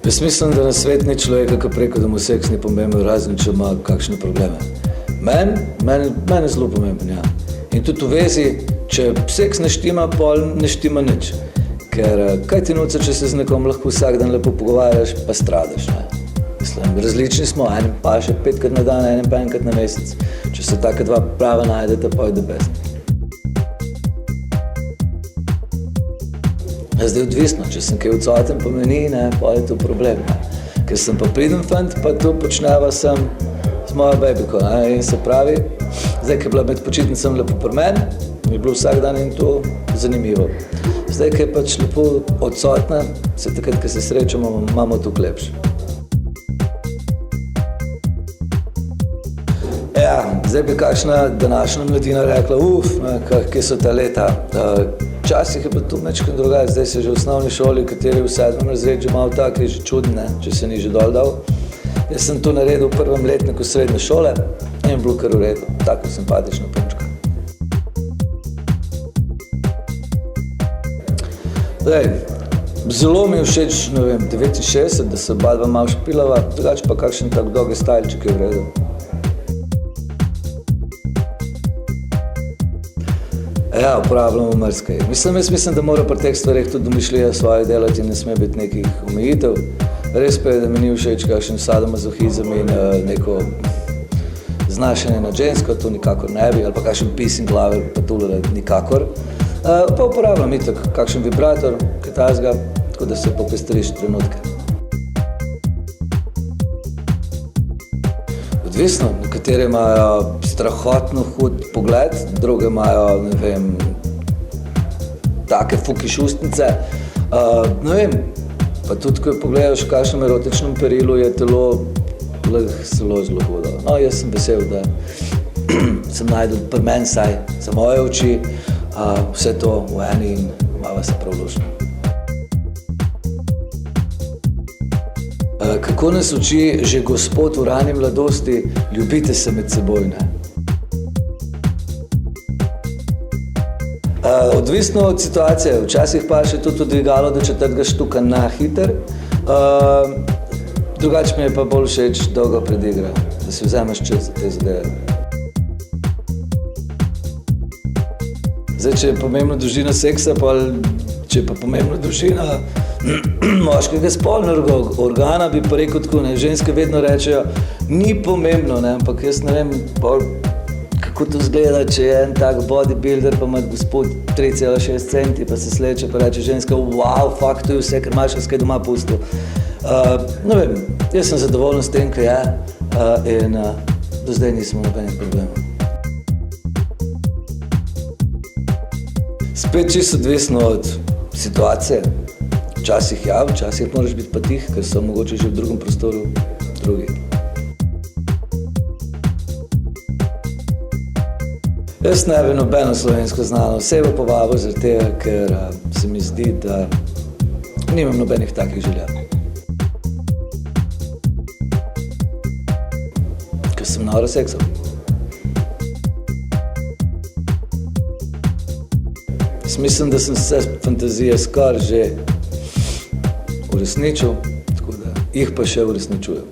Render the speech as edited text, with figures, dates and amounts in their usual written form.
Jaz mislim, da na svet ni človeka, ki preko, da mu seks ni pomemben, razen če ima kakšne probleme. Meni je zelo pomemben, ja. In tudi v vezi, če seks ne štima, pol ne štima nič. Ker kaj ti nuca, če se z nekom lahko vsak dan lepo pogovarjaš, pa stradaš, ne. Mislim, različni smo, enim paše 5krat na dan, enim pa enkrat na mesec. Če se taka dva prava najdeta, pa je the best. Zdaj odvisno, če sem kaj odsoten po meni, ne, pa je to problem, ne. Ker sem pa priden fant, pa to počneva sem z mojo bebiko, ne, in se pravi, zdaj, ki je bila med počitnicami lepo pri meni, mi je bilo vsak dan in to zanimivo. Zdaj, ki je pač lepo odsotna, se takrat, ko se srečamo, imamo to lepše. Ja, zdaj bi kakšna današnja mladina rekla, kje so ta leta. Včasih je pa to mečkaj drugače, zdaj se že v osnovni šoli, kateri v 7. razredu že malo tak, je že čuden, ne, če se ni že dol dal. Jaz sem to naredil v 1. letniku srednje šole in bilo kar v redu, tako simpatična punčka. Zdaj, zelo mi je všeč, ne vem, 69, da se oba dva malo špilava, drugače pa kakšen tak dolgi stajlček je v redu. Ja, uporabljamo marsikaj. Jaz mislim, da mora pri teh stvareh tudi domišljija svoje delati in ne sme biti nekih omejitev. Res pa je, da mi ni všeč kakšen sadomazohizem in neko znašanje nad žensko, to nikakor ne bi, ali pa kakšen pissing lover, pa tole nikakor. Pa uporabljam itak kakšen vibrator, kaj tazga, tako da se popestriš trenutke. Odvisno, nekateri imajo strahotno hud pogled, druge imajo, ne vem, take fukiš ustnice. Ne vem, pa tudi, ko pogledaš v kakšnem erotičnem perilu, je telo zelo hudo. No, jaz sem vesel, da sem najdel pri meni saj za moje oči vse to v eni in malo se prav lušno. Kako nas uči že Gospod v rani mladosti, ljubite se med seboj, ne? Odvisno od situacije, včasih pa še tudi dvigalo do 4. štuka na hiter, drugače mi je pa bolj všeč dolga predigra, da si vzameš čas za te zadeve. Zdaj, če je pomembna dolžina seksa, pa če je pa pomembna dolžina moškega spolnega organa, bi pa rekel tako, ne, ženske vedno rečejo, ni pomembno, ne, ampak jaz ne vem, kako to izgleda, če je en tak bodybuilder, pa ima gospod 3,6 centi, pa se sleče, pa reče ženska, wow, fakt, to je vse, ker imaš kaj doma pustil. Ne vem, jaz sem zadovoljen s tem, kaj je, in do zdaj nismo nobenih problemov. Spet čisto odvisno od situacije. Včasih ja, včasih moraš biti pa tih, ker so mogoče že v drugem prostoru drugi. Jaz ne bi nobeno slovensko znano osebo povabil zaradi tega, ker se mi zdi, da nimam nobenih takih želja. Ker sem noro seksal. Mislim, da sem vse fantazije skoraj že uresničil, tako da jih pa še uresničujem.